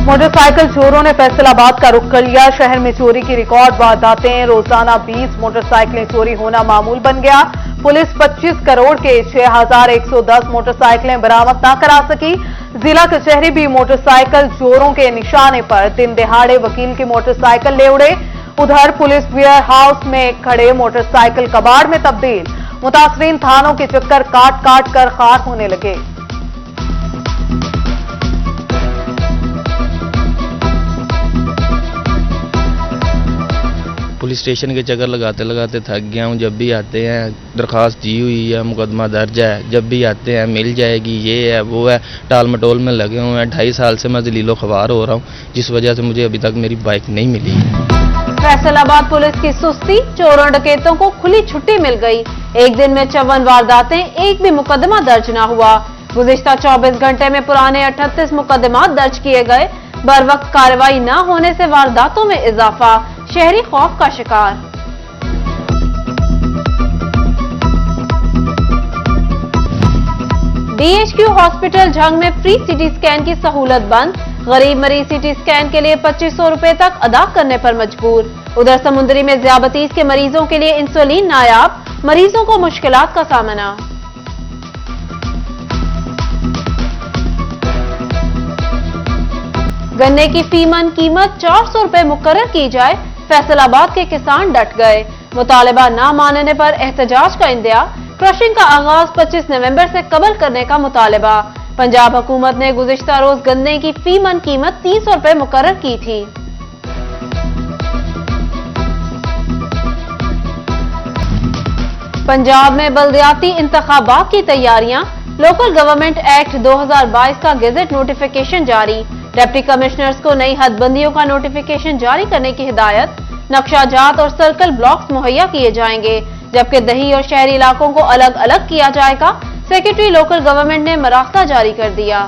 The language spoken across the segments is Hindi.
मोटरसाइकिल चोरों ने फैसलाबाद का रुख कर लिया। शहर में चोरी की रिकॉर्ड वारदातें, रोजाना 20 मोटरसाइकिलें चोरी होना मामूल बन गया। पुलिस 25 करोड़ के 6110 मोटरसाइकिलें बरामद न करा सकी। जिला कचहरी भी मोटरसाइकिल चोरों के निशाने पर दिन दिहाड़े वकील की मोटरसाइकिल ले उड़े। उधर पुलिस वेयर हाउस में खड़े मोटरसाइकिल कबाड़ में तब्दील। मुतासरीन थानों के चक्कर काट काट कर खाक होने लगे। पुलिस स्टेशन के चक्कर लगाते लगाते थक गया हूँ। जब भी आते हैं दरखास्त दी हुई है, मुकदमा दर्ज है, जब भी आते हैं मिल जाएगी, ये है वो है, टाल मटोल में लगे हुए हैं। 2.5 साल से मैं जलीलो ख्वार हो रहा हूँ, जिस वजह से मुझे अभी तक मेरी बाइक नहीं मिली। फैसलाबाद पुलिस की सुस्ती, चोरों डकैतों को खुली छुट्टी मिल गई। एक दिन में 54 वारदातें, एक भी मुकदमा दर्ज न हुआ। गुज़िश्ता 24 घंटे में पुराने 38 मुकदमा दर्ज किए गए। बर वक्त कार्रवाई न होने से वारदातों में इजाफा, शहरी खौफ का शिकार। डीएचक्यू हॉस्पिटल झंग में फ्री सीटी स्कैन की सहूलत बंद। गरीब मरीज सीटी स्कैन के लिए 2500 रुपए तक अदा करने पर मजबूर। उधर समुद्री में ज़ियाबतीस के मरीजों के लिए इंसुलिन नायाब, मरीजों को मुश्किलात का सामना। गन्ने की फीमन कीमत 400 रुपए मुकर्रर की जाए, फैसलाबाद के किसान डट गए। मुतालिबा न मानने पर एहतजाज का इंदिया। क्रशिंग का आगाज 25 नवंबर से कबल करने का मुतालिबा। पंजाब हुकूमत ने गुज़िश्ता रोज गन्ने की फीमन कीमत 300 रुपए मुकर्रर की थी। पंजाब में बल्दियाती इंतखाबात की तैयारियां, लोकल गवर्नमेंट एक्ट 2022 का गेजेट नोटिफिकेशन जारी। डिप्टी कमिश्नर्स को नई हदबंदियों का नोटिफिकेशन जारी करने की हिदायत। नक्शाजात और सर्कल ब्लॉक्स मुहैया किए जाएंगे, जबकि दही और शहरी इलाकों को अलग अलग किया जाएगा। सेक्रेटरी लोकल गवर्नमेंट ने मराखला जारी कर दिया।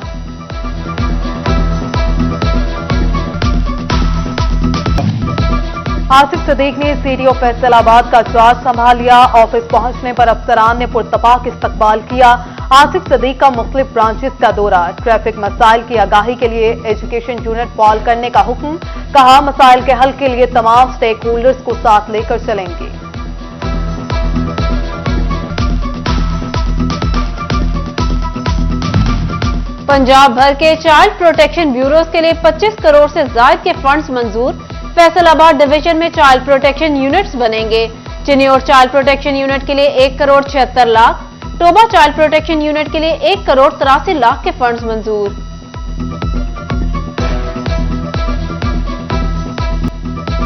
आसिफ सदीक ने सीडीओ फैसलाबाद का चार्ज संभाल लिया। ऑफिस पहुंचने पर अफसरान ने पुरतपाक इस्तकबाल किया। आसिफ सदीक का मुख्तलिफ ब्रांचेस का दौरा, ट्रैफिक मसाइल की आगाही के लिए एजुकेशन यूनिट कॉल करने का हुक्म। कहा मसाइल के हल के लिए तमाम स्टेक होल्डर्स को साथ लेकर चलेंगे। पंजाब भर के चाइल्ड प्रोटेक्शन ब्यूरोज के लिए 25 करोड़ से ज्यादा के फंड्स मंजूर। फैसलाबाद डिवीजन में चाइल्ड प्रोटेक्शन यूनिट्स बनेंगे। चिन्योर चाइल्ड प्रोटेक्शन यूनिट के लिए 1 crore 76 lakh, Toba child protection unit के लिए 1 करोड़ 83 लाख के फंड्स मंजूर।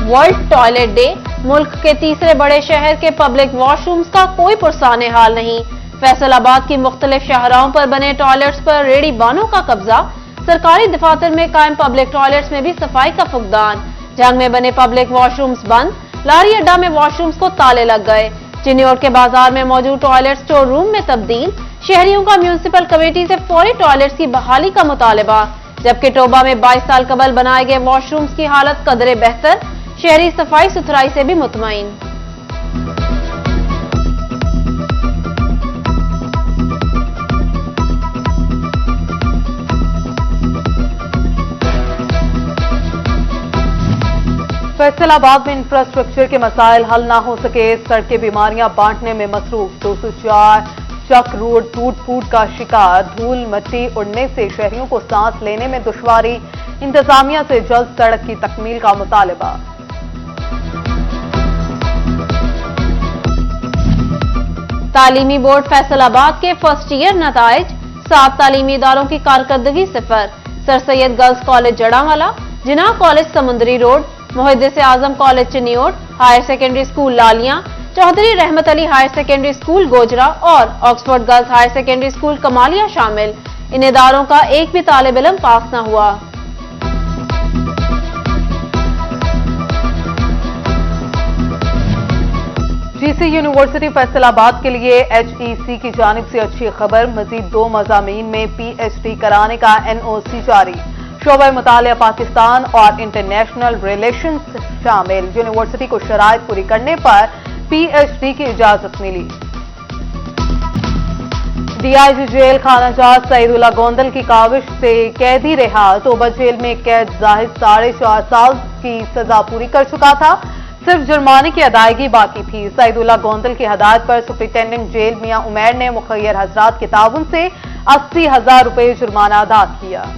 वर्ल्ड टॉयलेट डे, मुल्क के तीसरे बड़े शहर के पब्लिक वॉशरूम्स का कोई पुरसाने हाल नहीं। फैसलाबाद की मुख्तलिफ शाहराहों पर बने टॉयलेट्स पर रेडी बानों का कब्जा। सरकारी दफातर में कायम पब्लिक टॉयलेट्स में भी सफाई का फुकदान। झंग में बने पब्लिक वॉशरूम्स बंद, लारी अड्डा में वॉशरूम्स को ताले लग गए। चिन्योर के बाजार में मौजूद टॉयलेट स्टोर रूम में तब्दील। शहरियों का म्यूनिसिपल कमेटी से फौरी टॉयलेट्स की बहाली का मुतालिबा। जबकि टोबा में 22 साल कबल बनाए गए वॉशरूम्स की हालत कदरे बेहतर, शहरी सफाई सुथराई से भी मुतमईन। फैसलाबाद में इंफ्रास्ट्रक्चर के मसाइल हल ना हो सके, सड़कें बीमारियां बांटने में मसरूफ। 204 चक रोड टूट फूट का शिकार। धूल मिट्टी उड़ने से शहरियों को सांस लेने में दुश्वारी। इंतजामिया से जल्द सड़क की तकमील का मुतालिबा। तालीमी बोर्ड फैसलाबाद के फर्स्ट ईयर नताइज, 7 तालीमी इदारों की कारकर्दगी 0। Sir Syed girls college Jaranwala, Jinnah college Samundri road, Muhaddis Azam college Chiniot, higher secondary school Lalian, Chaudhry Rehmat Ali higher secondary school Gojra और Oxford girls higher secondary school Kamalia शामिल। इन इदारों का एक भी तालिब इल्म पास न हुआ। जीसी यूनिवर्सिटी फैसलाबाद के लिए HEC की जानिब से अच्छी खबर। मजीद 2 मज़ामीन में PhD कराने का NOC जारी। शोबा मुतालिया पाकिस्तान और इंटरनेशनल रिलेशंस शामिल। यूनिवर्सिटी को शराइत पूरी करने पर PhD की इजाजत मिली। डीआईजी जेल खानाजात सईदुल्ला गोंदल की काविश से कैदी रहा। तोबा जेल में कैद जाहिद 4.5 साल की सजा पूरी कर चुका था, सिर्फ जुर्माने की अदायगी बाकी थी। सईदुल्ला गोंदल की हदायत पर सुप्रिंटेंडेंट जेल मियां उमैर ने मुखय्यर हजरात के ताउन से 80,000 रुपए जुर्माना अदा किया।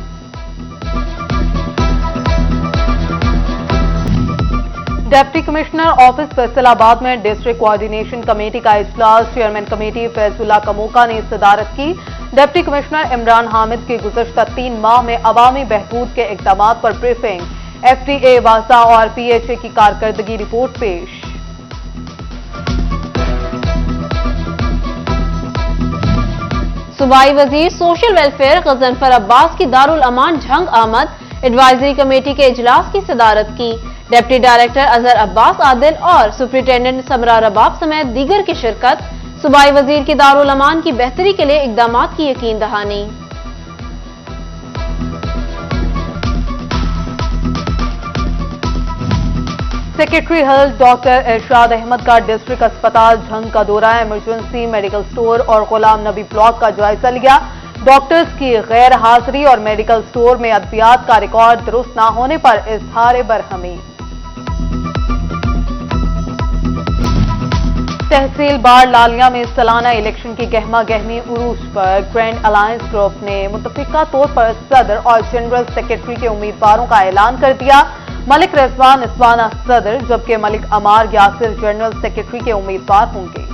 डिप्टी कमिश्नर ऑफिस फैसलाबाद में डिस्ट्रिक्ट कोऑर्डिनेशन कमेटी का इजलास चेयरमैन कमेटी फैजुल्ला कमोका ने सदारत की। डिप्टी कमिश्नर इमरान हामिद की गुज़श्ता 3 माह में अवामी बहबूद के इक़दामात पर ब्रीफिंग, FDA, वासा और PHA की कारकर्दगी रिपोर्ट पेश। सूबाई वजीर सोशल वेलफेयर गजनफर अब्बास की दारुल अमान झंग आमद एडवाइजरी कमेटी के इजलास की सदारत की। डिप्टी डायरेक्टर अजहर अब्बास आदिल और सुप्रिंटेंडेंट समरा रबाब समेत दीगर की शिरकत। सूबाई वजीर की दारुल अमान की बेहतरी के लिए इकदामात की यकीन दहानी। सेक्रेटरी हेल्थ डॉक्टर इरशाद अहमद का डिस्ट्रिक्ट अस्पताल झंग का दौरा, इमरजेंसी मेडिकल स्टोर और गुलाम नबी ब्लॉक का जायजा लिया। डॉक्टर्स की गैर हाजिरी और मेडिकल स्टोर में अद्वियात का रिकॉर्ड दुरुस्त न होने पर इजहार बरहमी। तहसील बार लालिया में सालाना इलेक्शन की गहमा गहमी उरूज पर ग्रैंड अलायंस ग्रुप ने मुतफिका तौर पर सदर और जनरल सेक्रेटरी के उम्मीदवारों का ऐलान कर दिया। मलिक रिजवान इस्वाना सदर जबकि मलिक अमार यासिर जनरल सेक्रेटरी के उम्मीदवार होंगे।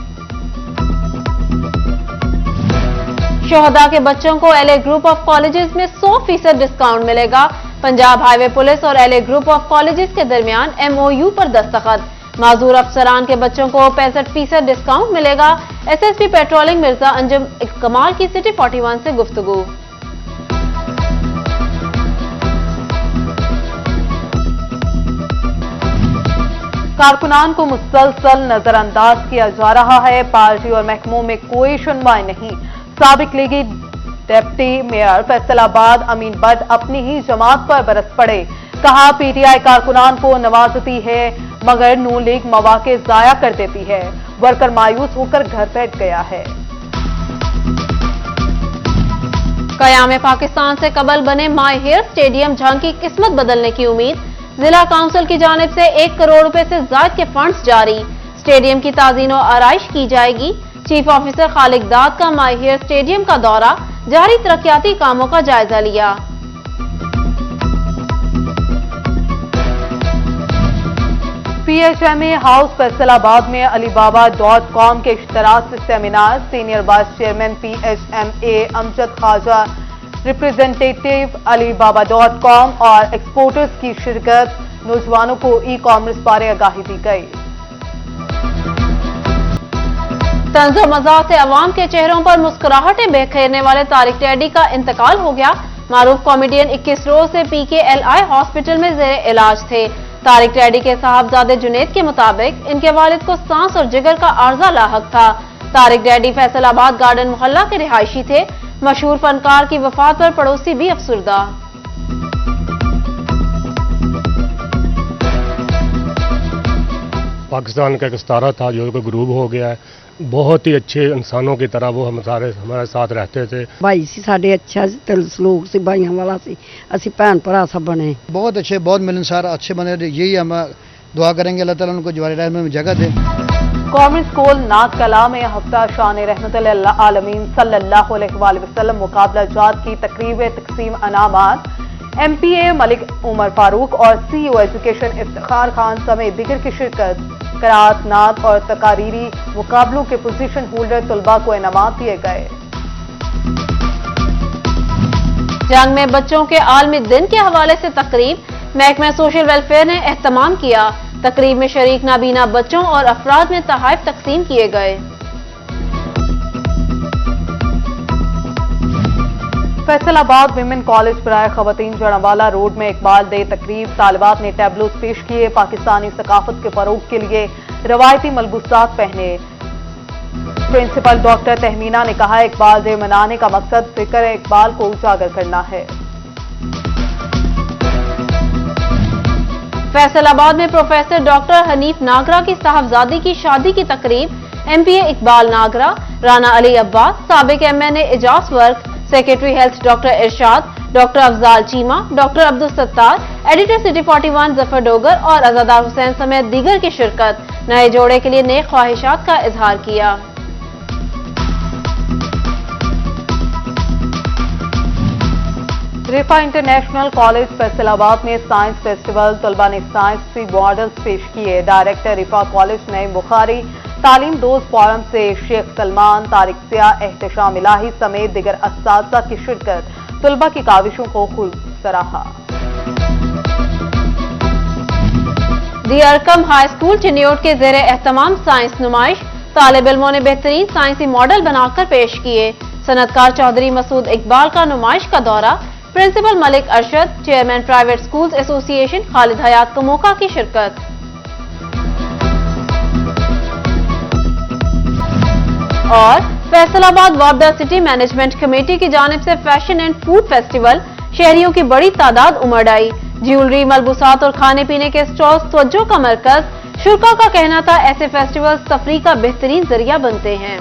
शोहदा के बच्चों को LA ग्रुप ऑफ कॉलेजेस में 100% डिस्काउंट मिलेगा। पंजाब हाईवे पुलिस और LA ग्रुप ऑफ कॉलेजेस के दरमियान MOU पर दस्तखत। माजूर अफसरान के बच्चों को 65% डिस्काउंट मिलेगा। SSP पेट्रोलिंग मिर्जा अंजुम कमाल की सिटी 41 से गुफ्तगू। कारकुनान को मुसलसल नजरअंदाज किया जा रहा है, पार्टी और महकमों में कोई सुनवाई नहीं। साबिक लीगी डिप्टी मेयर फैसलाबाद अमीन बट अपनी ही जमात पर बरस पड़े। कहा PTI कारकुनान को नवाजती है मगर नून लीग मौके जाया कर देती है। वर्कर मायूस होकर घर बैठ गया है। कयाम पाकिस्तान से कबल बने माई हेयर स्टेडियम झंग की किस्मत बदलने की उम्मीद। जिला काउंसिल की जानिब से 1 करोड़ रुपए से ज्यादा के फंड्स जारी। स्टेडियम की ताजीन और आराइश की जाएगी। चीफ ऑफिसर खालिक दाद का माई हेयर स्टेडियम का दौरा, जारी तरक्याती कामों का जायजा लिया। PHMA हाउस फैसलाबाद में alibaba.com के इश्तराक से seminar, senior vice chairman PHMA Amjad Khwaja, representative alibaba.com और एक्सपोर्टर्स की शिरकत। नौजवानों को ई-कॉमर्स बारे आगाही दी गई। तंज़ो मज़ाक से अवाम के चेहरों पर मुस्कुराहटें बिखेरने वाले तारिक टैडी का इंतकाल हो गया। मारूफ कॉमेडियन 21 रोज से PKLI हॉस्पिटल में जेर इलाज थे। तारिक टैडी के साहबजादे जुनेद के मुताबिक इनके वालिद को सांस और जिगर का आर्जा लाहक था। तारिक टैडी फैसलाबाद गार्डन मोहल्ला के रिहायशी थे। मशहूर फनकार की वफात पर पड़ोसी भी अफसुर्दा। पाकिस्तान का एक सितारा था जो गरूब हो गया है। बहुत ही अच्छे इंसानों की तरह वो हमारे साथ रहते थे। भाई सी साढ़े अच्छा सलूक से भाइयों वाला सी, असी भैन भरा सब बने बहुत अच्छे, बहुत मिलनसार अच्छे बने। यही हम दुआ करेंगे अल्लाह ताला उनको जवानी रहमत में जगह दे। कॉमर्स स्कूल नात कला में हफ्ता शान रहमतुल आलमीन सल्लल्लाहु अलैहि वसल्लम मुकाबला जात की तकरीब तकसीम अनामात। MPA मलिक उमर फारूक और CEO एजुकेशन इफ्तिखार खान समेत दिगर की शिरकत। करात, नात और तकारीरी मुकाबलों के पोजीशन होल्डर तलबा को इनामात दिए गए। जंग में बच्चों के आलमी दिन के हवाले से तकरीब, महकमा सोशल वेलफेयर ने एहतमाम किया। तकरीब में शरीक नाबीना बच्चों और अफराद में तोहफे तकसीम किए गए। फैसलाबाद विमेन कॉलेज बराए खवातीन जड़ावाला रोड में इकबाल डे तकरीब, तालिबात ने टैबलोस पेश किए। पाकिस्तानी सकाफत के फरोग के लिए रवायती मलबूसात पहने। प्रिंसिपल डॉक्टर तहमीना ने कहा, इकबाल डे मनाने का मकसद फिक्र इकबाल को उजागर करना है। फैसलाबाद में प्रोफेसर डॉक्टर हनीफ नागरा की साहबजादी की शादी की तकरीब, MPA इकबाल नागरा, राना अली अब्बास, साबिक MNA Ejaz Virk, secretary health doctor Irshad, doctor Afzal Cheema, doctor Abdul Sattar, editor city 41 Zafar Dogar और अजादार हुसैन समेत दीगर की शिरकत नए जोड़े के लिए नेक ख्वाहिशात का इजहार किया। रिफा इंटरनेशनल कॉलेज फैसलाबाद में साइंस फेस्टिवल, तलबा ने साइंसी मॉडल्स पेश किए। डायरेक्टर रिफा कॉलेज नईम बुखारी, तालीम दोस्त फोरम से शेख सलमान, तारिक सिया, एहतशाम इलाही समेत दिगर असातिज़ा की शिरकत तलबा की काविशों को खूब सराहा। दी अरकम हाई स्कूल चिन्योट के जेर एहतमाम साइंस नुमाइश, तालिब इल्मों ने बेहतरीन साइंसी मॉडल बनाकर पेश किए। सनतकार चौधरी मसूद इकबाल का नुमाइश का दौरा, principal Malik Arshad, chairman private schools association Khalid Hayat Kamoka की शिरकत। और फैसलाबाद वापडा सिटी मैनेजमेंट कमेटी की जानिब से फैशन एंड फूड फेस्टिवल, शहरियों की बड़ी तादाद उमड़ आई। ज्वेलरी, मलबूसात और खाने पीने के स्टॉल्स तवज्जो का मरकज। शुरा का कहना था ऐसे फेस्टिवल्स तफरीह का बेहतरीन जरिया बनते हैं।